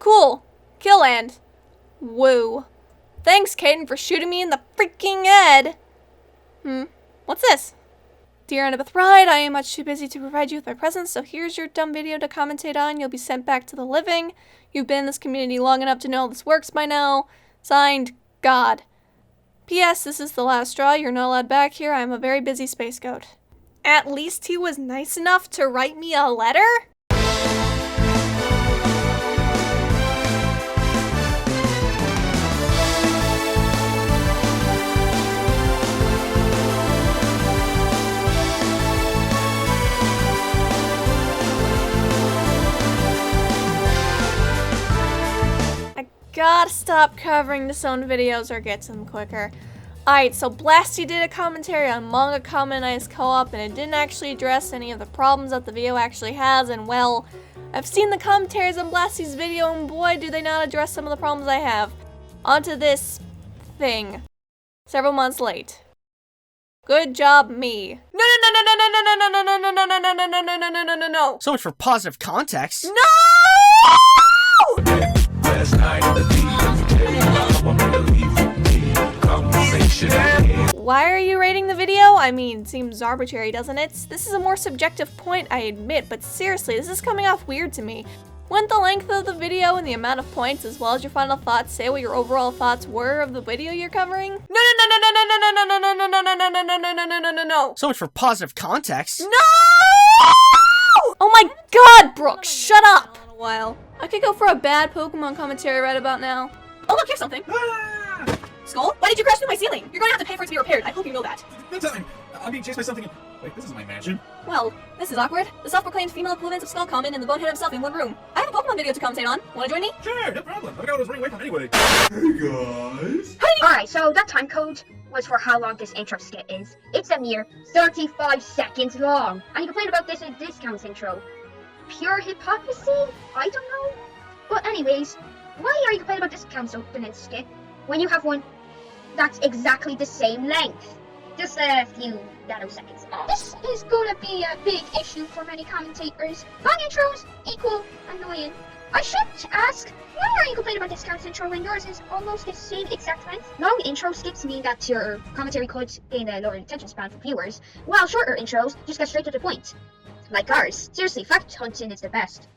Cool. Kill end. Woo. Thanks, Caden, for shooting me in the freaking head. What's this? Dear Annabeth Ride, I am much too busy to provide you with my presence, so here's your dumb video to commentate on. You'll be sent back to the living. You've been in this community long enough to know this works by now. Signed, God. P.S. This is the last straw. You're not allowed back here. I am a very busy space goat. At least he was nice enough to write me a letter? Gotta stop covering this own videos or get some quicker. Alright, so Blasty did a commentary on Manga Commonized Co-op, and it didn't actually address any of the problems that the video actually has, and well, I've seen the commentaries on Blasty's video, and boy, do they not address some of the problems I have. Onto this thing. Several months late. Good job, me. No. So much for positive context. No! Why are you rating the video? I mean, seems arbitrary, doesn't it? This is a more subjective point, I admit, but seriously, this is coming off weird to me. Wouldn't the length of the video and the amount of points, as well as your final thoughts, say what your overall thoughts were of the video you're covering? No. So much for positive context. No! Oh my God, Brooke, shut up! In a while. I could go for a bad Pokemon commentary right about now. Oh look, here's something. Skull? Why did you crash through my ceiling? You're going to have to pay for it to be repaired. I hope you know that. Good time. I'm being chased by something. Wait, this is my mansion. Well, this is awkward. The self-proclaimed female equivalent of Skull Common and the Bonehead himself in one room. I have a Pokemon video to commentate on. Wanna join me? Sure, no problem. I got all this running away from anyway. Hey guys. Alright, so that time code was for how long this intro skit is. It's a mere 35 seconds long. And you complain about this in discounts intro. Pure hypocrisy? I don't know. But anyways, why are you complaining about discounts opening skit when you have one that's exactly the same length? Just a few nanoseconds off. This is gonna be a big issue for many commentators. Long intros equal annoying. I should ask, why are you complaining about discounts intro when yours is almost the same exact length? Long intro skits mean that your commentary could gain a lower attention span for viewers, while shorter intros just get straight to the point. Like ours. Seriously, fact hunting is the best.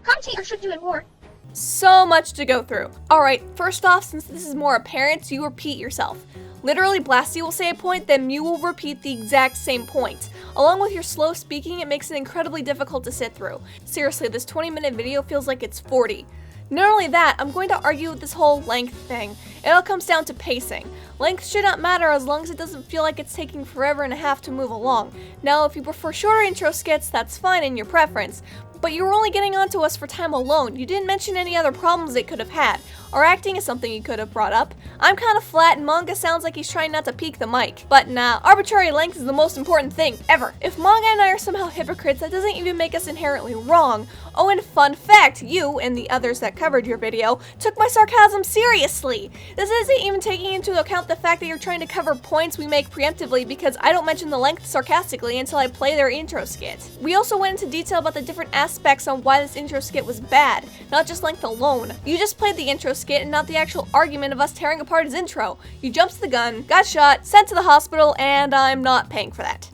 Commentators should do it more. So much to go through. Alright, first off, since this is more apparent, you repeat yourself. Literally, Blasty will say a point, then you will repeat the exact same point. Along with your slow speaking, it makes it incredibly difficult to sit through. Seriously, this 20-minute video feels like it's 40. Not only that, I'm going to argue with this whole length thing. It all comes down to pacing. Length should not matter as long as it doesn't feel like it's taking forever and a half to move along. Now, if you prefer shorter intro skits, that's fine in your preference. But you were only getting onto us for time alone. You didn't mention any other problems it could have had. Our acting is something you could have brought up. I'm kind of flat and Manga sounds like he's trying not to peek the mic. But nah, arbitrary length is the most important thing ever. If Manga and I are somehow hypocrites, that doesn't even make us inherently wrong. Oh, and fun fact, you and the others that covered your video took my sarcasm seriously. This isn't even taking into account the fact that you're trying to cover points we make preemptively because I don't mention the length sarcastically until I play their intro skit. We also went into detail about the different aspects on why this intro skit was bad, not just length alone. You just played the intro skit and not the actual argument of us tearing apart his intro. You jumped the gun, got shot, sent to the hospital, and I'm not paying for that.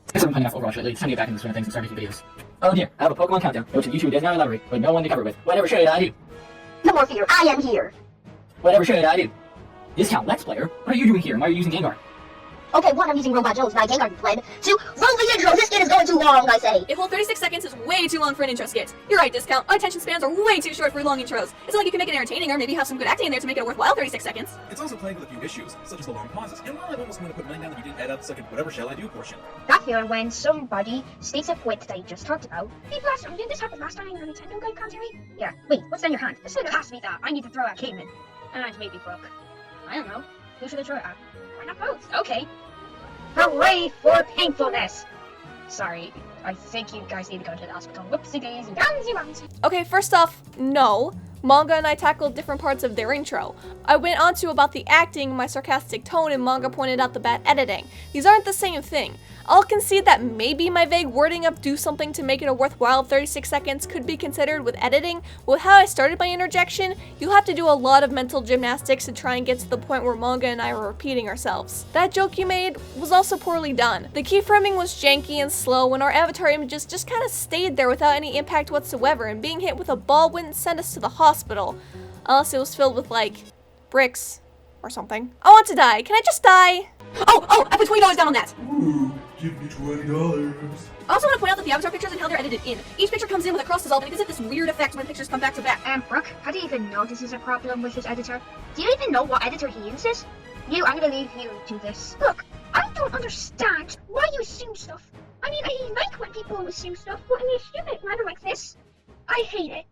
Thanks for finding out Overwatch lately. It's time to get back into the swing of things and start making videos. Oh dear, I have a Pokemon countdown, which YouTube does not elaborate, but no one to cover with. Whatever should I do? No more fear, I am here. Whatever should I do? Discount Let's Player? What are you doing here and why are you using Gengar? Okay, one, I'm using Robot Jones, my Gengar pleb. Two, roll the intro, this skit is going too long, I say. A whole 36 seconds is way too long for an intro skit. You're right, Discount. Our attention spans are way too short for long intros. It's not like you can make it entertaining or maybe have some good acting in there to make it a worthwhile 36 seconds. It's also playing with a few issues, such as the long pauses, and while I'm almost going to put mine down that you didn't add up the second whatever shall I do portion. That feeling when somebody states a point that you just talked about. Hey, Blasty, didn't this happen last time in the Nintendo Guide commentary? Yeah, wait, what's in your hand? This thing has to be that. I need to throw at Caveman. And maybe Brooke. I don't know. Who should I throw it at? Why not both? Okay. Hooray for painfulness! Sorry, I think you guys need to go to the hospital. Whoopsie daisy, downsy wownsy. Okay, first off, no. Manga and I tackled different parts of their intro. I went on to about the acting, my sarcastic tone, and Manga pointed out the bad editing. These aren't the same thing. I'll concede that maybe my vague wording of do something to make it a worthwhile 36 seconds could be considered with editing, but with how I started my interjection, you'll have to do a lot of mental gymnastics to try and get to the point where Manga and I were repeating ourselves. That joke you made was also poorly done. The keyframing was janky and slow when our avatar images just kind of stayed there without any impact whatsoever, and being hit with a ball wouldn't send us to the hospital, unless it was filled with, like, bricks or something. I want to die. Can I just die? Oh, I put $20 down on that. Ooh, give me $20. I also want to point out that the avatar pictures and how they're edited in. Each picture comes in with a cross dissolve, and it gives it this weird effect when pictures come back to back. Brooke, how do you even know this is a problem with his editor? Do you even know what editor he uses? I'm gonna leave you to this. Look, I don't understand why you assume stuff. I mean, I like when people assume stuff, but in a stupid manner like this, I hate it.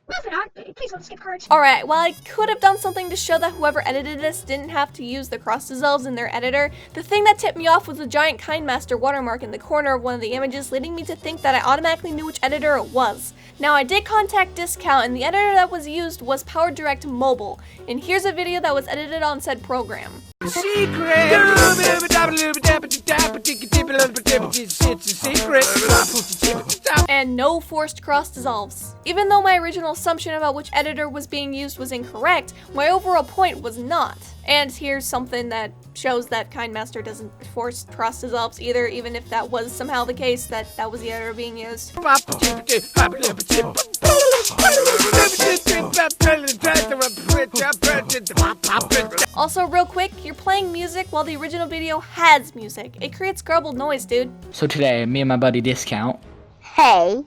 Moving on, please don't skip cards. Alright, while I could have done something to show that whoever edited this didn't have to use the cross dissolves in their editor, the thing that tipped me off was the giant Kindmaster watermark in the corner of one of the images, leading me to think that I automatically knew which editor it was. Now, I did contact Discount, and the editor that was used was PowerDirect Mobile, and here's a video that was edited on said program. And no forced cross dissolves. Even though my original assumption about which editor was being used was incorrect, my overall point was not. And here's something that shows that Kindmaster doesn't force cross dissolves either, even if that was somehow the case, that was the editor being used. Also, real quick, you're playing music while the original video has music. It creates garbled noise, dude. So today, me and my buddy Discount, Hey. I'm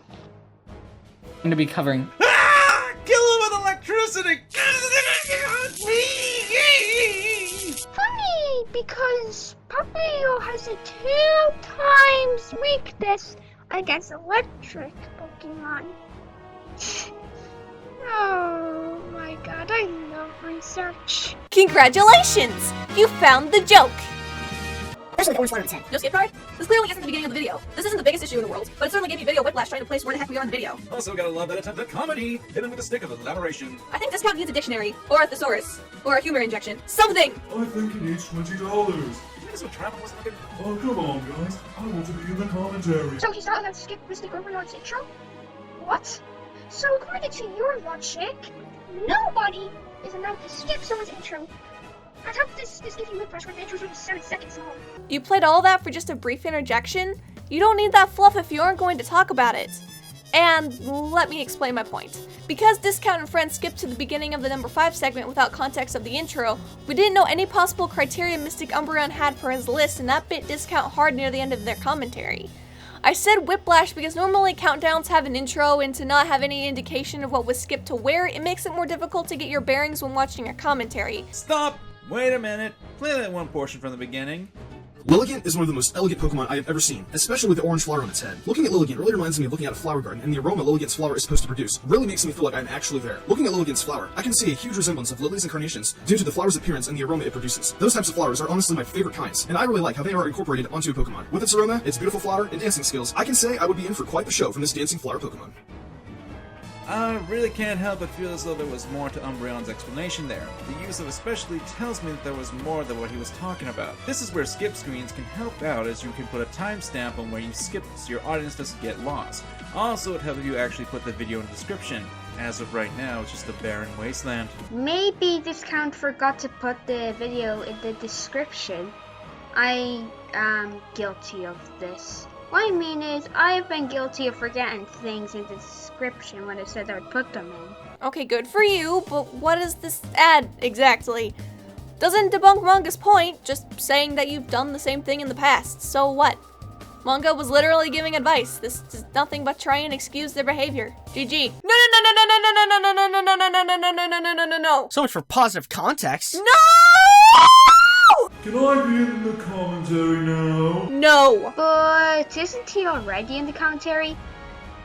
going to be covering... Ah! Kill him with electricity! Funny, because Papio has a 2x weakness against electric Pokemon. Oh my god, I love research. Congratulations! You found the joke! Especially the orange flower in its head. No skip card? This clearly isn't the beginning of the video. This isn't the biggest issue in the world, but it certainly gave me video whiplash trying to place where the heck we are in the video. Also gotta love that attempt at comedy, hidden with a stick of elaboration. I think Discount needs a dictionary, or a thesaurus, or a humor injection. Something! I think it needs $20. Did you guess what Trapper was looking? Oh, come on, guys. I want to be in the commentary. So he's not allowed to skip Mystic Overlord's intro? What? So according to your logic, nobody is allowed to skip someone's intro. I thought this gives you whiplash when the intro's only 7 seconds long. You played all that for just a brief interjection? You don't need that fluff if you aren't going to talk about it. And let me explain my point. Because Discount and friends skipped to the beginning of the number 5 segment without context of the intro, we didn't know any possible criteria Mystic Umbreon had for his list, and that bit Discount hard near the end of their commentary. I said whiplash because normally countdowns have an intro, and to not have any indication of what was skipped to where, it makes it more difficult to get your bearings when watching a commentary. Stop! Wait a minute. Play that one portion from the beginning. Lilligant is one of the most elegant Pokemon I have ever seen, especially with the orange flower on its head. Looking at Lilligant really reminds me of looking at a flower garden, and the aroma Lilligant's flower is supposed to produce really makes me feel like I'm actually there. Looking at Lilligant's flower, I can see a huge resemblance of lilies and carnations due to the flower's appearance and the aroma it produces. Those types of flowers are honestly my favorite kinds, and I really like how they are incorporated onto a Pokemon. With its aroma, its beautiful flower, and dancing skills, I can say I would be in for quite the show from this dancing flower Pokemon. I really can't help but feel as though there was more to Umbreon's explanation there. The use of especially tells me that there was more than what he was talking about. This is where skip screens can help out, as you can put a timestamp on where you skip so your audience doesn't get lost. Also, it helps you actually put the video in the description. As of right now, it's just a barren wasteland. Maybe Discount forgot to put the video in the description. I am guilty of this. What I mean is, I've been guilty of forgetting things in the description when I said I would put them in. Okay, good for you, but what does this add exactly? Doesn't debunk Manga's point, just saying that you've done the same thing in the past. So what? Manga was literally giving advice. This is nothing but try and excuse their behavior. GG. No. So much for positive context. No! Can I be in the commentary now? No. But isn't he already in the commentary?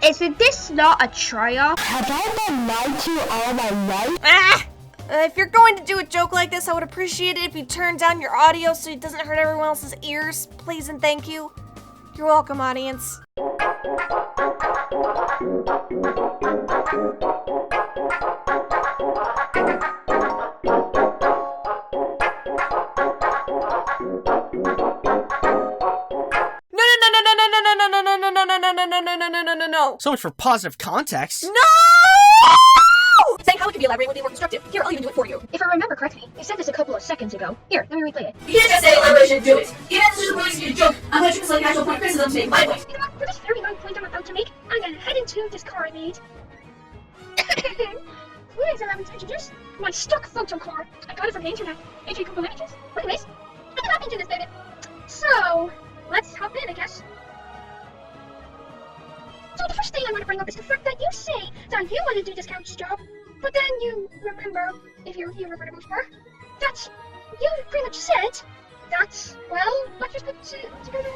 Isn't this not a tryout? Have I been lied to all my life? Ah! If you're going to do a joke like this, I would appreciate it if you turn down your audio so it doesn't hurt everyone else's ears. Please and thank you. You're welcome, audience. No! no. So much for positive context. No! Saying how it can be elaborated would be more constructive. Here, I'll even do it for you. If I remember correctly, you said this a couple of seconds ago. Here, let me replay it. You can't just say elaboration, do it. Even if this is going to be a joke, I'm going to treat this like an actual point of criticism today, my way. You know what? For this very long point I'm about to make, I'm gonna head into this car I made. Please allow me to introduce my stock photo car. I got it from the internet. AJ Google Images. Anyways, I can hop into this baby. So, let's hop in, I guess. So the first thing I want to bring up is the fact that you say that you want to do this count's job, but then you remember, if you're here for the most part, that you pretty much said that, well, let's just put it together.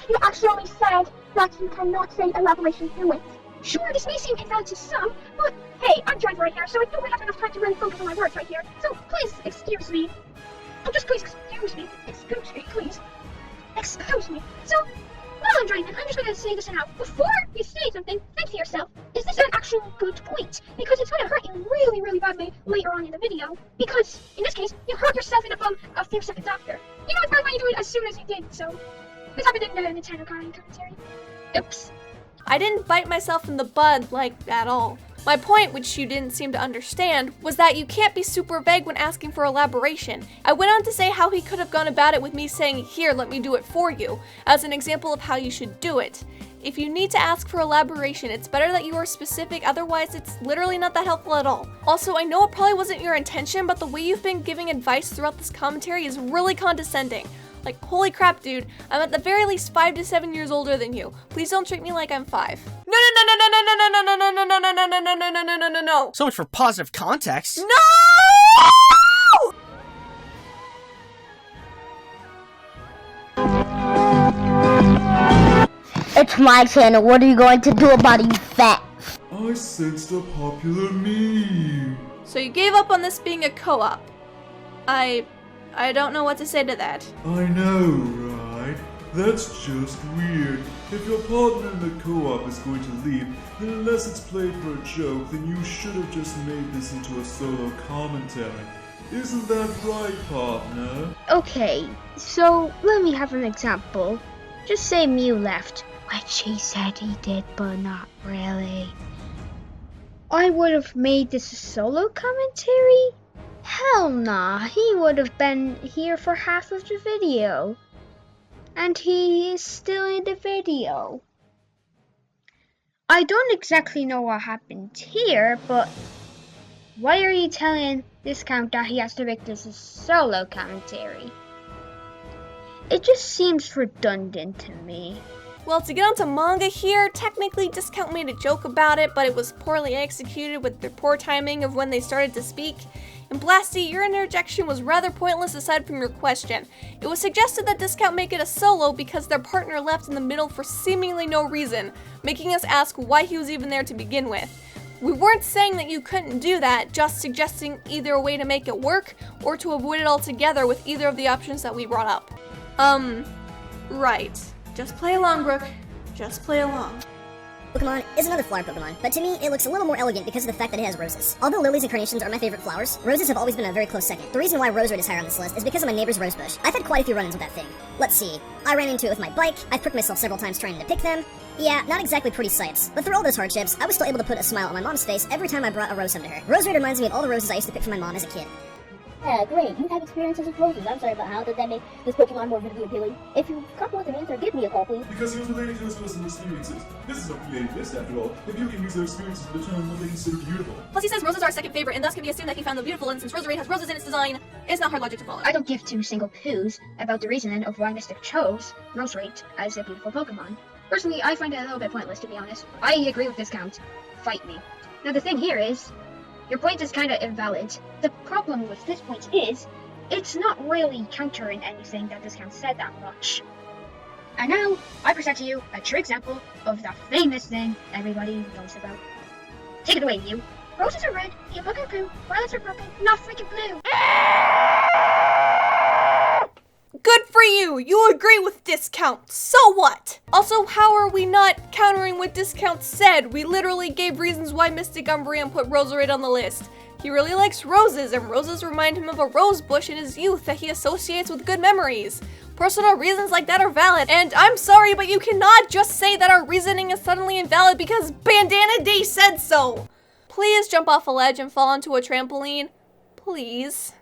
You actually said that you cannot say elaboration through it. Sure, this may seem invalid to some, but hey, I'm driving right here, so I don't really have enough time to really focus on my words right here. So please excuse me. Oh, just please excuse me. Excuse me, please. Excuse me. So, while I'm driving, I'm just gonna say this out. Before you say something, think to yourself, is this an actual good point? Because it's gonna hurt you really, really badly later on in the video. Because, in this case, you hurt yourself in the bum a few seconds after. You know it's bad when you do it as soon as you did, so... This happened in the Nintendo commentary. Oops. I didn't bite myself in the bud, like, at all. My point, which you didn't seem to understand, was that you can't be super vague when asking for elaboration. I went on to say how he could have gone about it with me saying, here, let me do it for you, as an example of how you should do it. If you need to ask for elaboration, it's better that you are specific, otherwise it's literally not that helpful at all. Also, I know it probably wasn't your intention, but the way you've been giving advice throughout this commentary is really condescending. Like, holy crap, dude, I'm at the very least 5 to 7 years older than you. Please don't treat me like I'm 5. No. So much for positive context. No! It's my channel. What are you going to do about it, you fat? I sensed a popular meme. So you gave up on this being a co-op. I don't know what to say to that. I know, right? That's just weird. If your partner in the co-op is going to leave, then unless it's played for a joke, then you should have just made this into a solo commentary. Isn't that right, partner? Okay, so let me have an example. Just say Mew left, which he said he did, but not really. I would have made this a solo commentary? Hell nah, he would have been here for half of the video. And he is still in the video. I don't exactly know what happened here, but why are you telling Discount that he has to make this a solo commentary? It just seems redundant to me. Well, to get onto manga here, technically Discount made a joke about it, but it was poorly executed with their poor timing of when they started to speak. And Blasty, your interjection was rather pointless aside from your question. It was suggested that Discount make it a solo because their partner left in the middle for seemingly no reason, making us ask why he was even there to begin with. We weren't saying that you couldn't do that, just suggesting either a way to make it work or to avoid it altogether with either of the options that we brought up. Right. Just play along, Brooke. Just play along. Pokemon is another flower Pokemon, but to me, it looks a little more elegant because of the fact that it has roses. Although lilies and carnations are my favorite flowers, roses have always been a very close second. The reason why Roserade is higher on this list is because of my neighbor's rosebush. I've had quite a few run-ins with that thing. Let's see. I ran into it with my bike, I've pricked myself several times trying to pick them. Yeah, not exactly pretty sights, but through all those hardships, I was still able to put a smile on my mom's face every time I brought a rose home to her. Roserade reminds me of all the roses I used to pick for my mom as a kid. Yeah, great. You have experiences with roses. I'm sorry about how did that make this Pokemon more vividly appealing? If you come with an answer, give me a call, please. Because he was relating to his personal experiences. This is a creative list, after all. If you can use their experiences to determine what they consider beautiful. Plus he says roses are our second favorite, and thus can be assumed that he found them beautiful, and since Roserade has roses in its design, it's not hard logic to follow. I don't give two single poos about the reasoning of why Mr. chose Roserade as a beautiful Pokemon. Personally, I find it a little bit pointless, to be honest. I agree with Discount. Fight me. Now the thing here is, your point is kinda invalid. The problem with this point is, it's not really countering anything that Discount said that much. And now, I present to you a true example of the famous thing everybody knows about. Take it away, Mew. Roses are red, you book are blue, violets are purple, not freaking blue. Good for you! You agree with Discount, so what? Also, how are we not countering what Discount said? We literally gave reasons why Mystic Umbreon put Roserade on the list. He really likes roses, and roses remind him of a rose bush in his youth that he associates with good memories. Personal reasons like that are valid, and I'm sorry, but you cannot just say that our reasoning is suddenly invalid because Bandana Day said so. Please jump off a ledge and fall onto a trampoline. Please.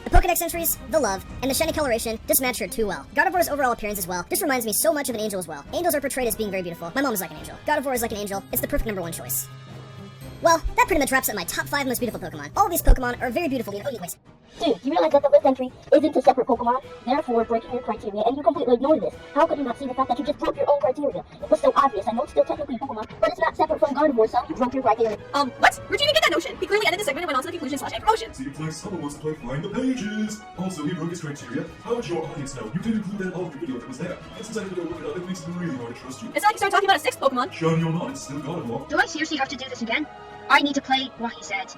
The Pokedex entries, the love, and the shiny coloration just match her too well. Gardevoir's overall appearance as well just reminds me so much of an angel as well. Angels are portrayed as being very beautiful. My mom is like an angel. Gardevoir is like an angel. It's the perfect #1 choice. Well, that pretty much wraps up my top 5 most beautiful Pokemon. All of these Pokemon are very beautiful in their own ways. Dude, you realize that the list entry isn't a separate Pokemon, therefore breaking your criteria, and you completely ignore this. How could you not see the fact that you just broke your own criteria? It was so obvious. I know it's still technically a Pokemon, but it's not separate from Gardevoir, so you broke your criteria. What? Where'd you even get that notion? He clearly ended the segment and went on to the conclusion/end promotion. Seems like someone wants to play Find the Pages. Also, he broke his criteria. How would your audience know? You didn't include that in all of your video that was there. And since I didn't go look it up, it makes it really hard to trust you. It's not like you started talking about a 6th Pokemon. Shun your not, it's still Gardevoir. Do I seriously have to do this again? I need to play what he said.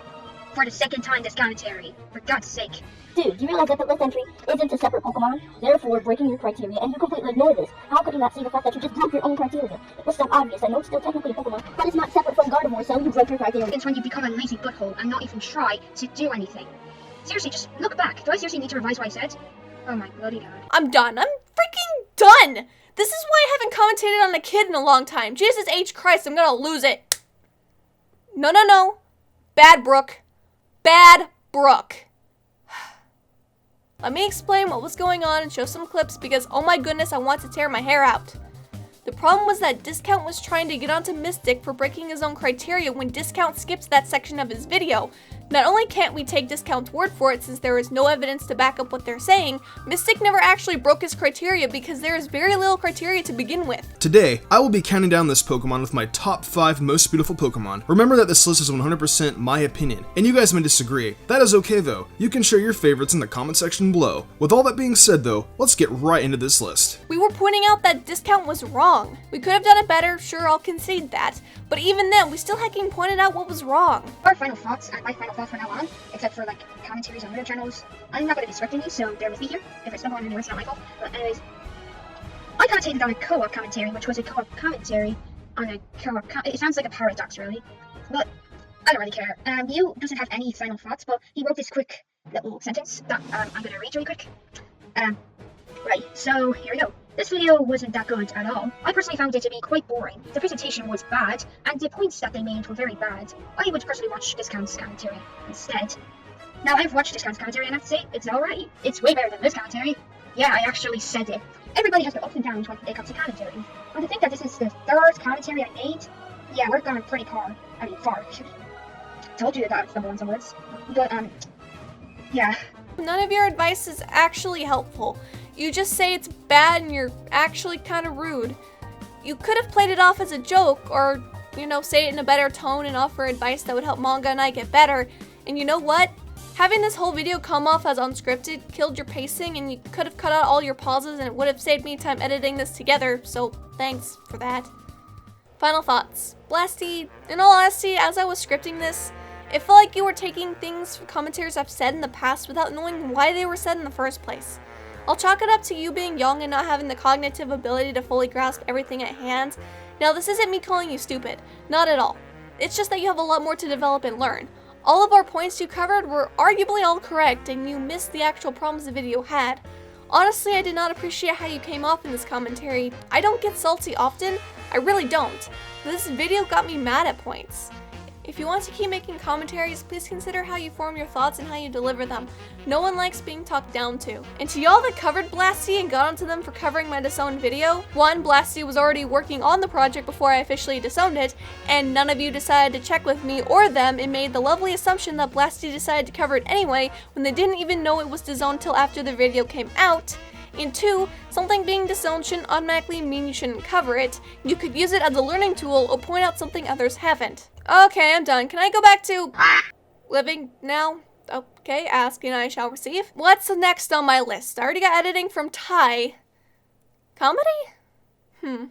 For the second time this commentary. For God's sake. Dude, you realize that the list entry isn't a separate Pokemon, therefore breaking your criteria, and you completely ignore this. How could you not see the fact that you just broke your own criteria? It was so obvious. I know it's still technically a Pokemon, but it's not separate from Gardevoir, so you broke your criteria. It's when you become a lazy butthole and not even try to do anything. Seriously, just look back. Do I seriously need to revise what I said? Oh my bloody god. I'm done. I'm freaking done. This is why I haven't commentated on a kid in a long time. Jesus H. Christ, I'm gonna lose it. No, no, no. Bad Brooke. Bad Brooke. Let me explain what was going on and show some clips because, oh my goodness, I want to tear my hair out. The problem was that Discount was trying to get onto Mystic for breaking his own criteria when Discount skips that section of his video. Not only can't we take Discount's word for it since there is no evidence to back up what they're saying, Mystic never actually broke his criteria because there is very little criteria to begin with. Today, I will be counting down this Pokemon with my top 5 most beautiful Pokemon. Remember that this list is 100% my opinion, and you guys may disagree. That is okay though. You can share your favorites in the comment section below. With all that being said though, let's get right into this list. We were pointing out that Discount was wrong. We could have done it better, sure, I'll concede that. But even then, we still hadn't pointed out what was wrong. Our final thoughts, and my final thoughts from now on, except for like commentaries on other channels. I'm not going to be scripting these, so bear with me here. If I stumble on any words, it's not my fault. But anyways, I commentated on a co-op commentary, which was a co-op commentary on a co-op. It sounds like a paradox, really, but I don't really care. Mew doesn't have any final thoughts, but he wrote this quick little sentence that I'm going to read really quick. Right, so here we go. This video wasn't that good at all. I personally found it to be quite boring. The presentation was bad, and the points that they made were very bad. I would personally watch Discount's commentary instead. Now, I've watched Discount's commentary, and I have to say, it's alright. It's way better than this commentary. Yeah, I actually said it. Everybody has their ups and downs when it comes to commentary. And to think that this is the 3rd commentary I made, yeah, we're going pretty far. I mean, far. Told you that I would stumble on some words. But, yeah. None of your advice is actually helpful. You just say it's bad and you're actually kind of rude. You could have played it off as a joke or, you know, say it in a better tone and offer advice that would help Manga and I get better. And you know what? Having this whole video come off as unscripted killed your pacing and you could have cut out all your pauses and it would have saved me time editing this together, so thanks for that. Final thoughts. Blasty, in all honesty, as I was scripting this, it felt like you were taking things from commentators I've said in the past without knowing why they were said in the first place. I'll chalk it up to you being young and not having the cognitive ability to fully grasp everything at hand. Now, this isn't me calling you stupid. Not at all. It's just that you have a lot more to develop and learn. All of our points you covered were arguably all correct, and you missed the actual problems the video had. Honestly, I did not appreciate how you came off in this commentary. I don't get salty often. I really don't. This video got me mad at points. If you want to keep making commentaries, please consider how you form your thoughts and how you deliver them. No one likes being talked down to. And to y'all that covered Blasty and got onto them for covering my disowned video, 1, Blasty was already working on the project before I officially disowned it, and none of you decided to check with me or them and made the lovely assumption that Blasty decided to cover it anyway when they didn't even know it was disowned till after the video came out. And 2, something being disowned shouldn't automatically mean you shouldn't cover it. You could use it as a learning tool or point out something others haven't. Okay, I'm done. Can I go back to living now? Okay, ask and I shall receive. What's next on my list? I already got editing from Ty. Comedy?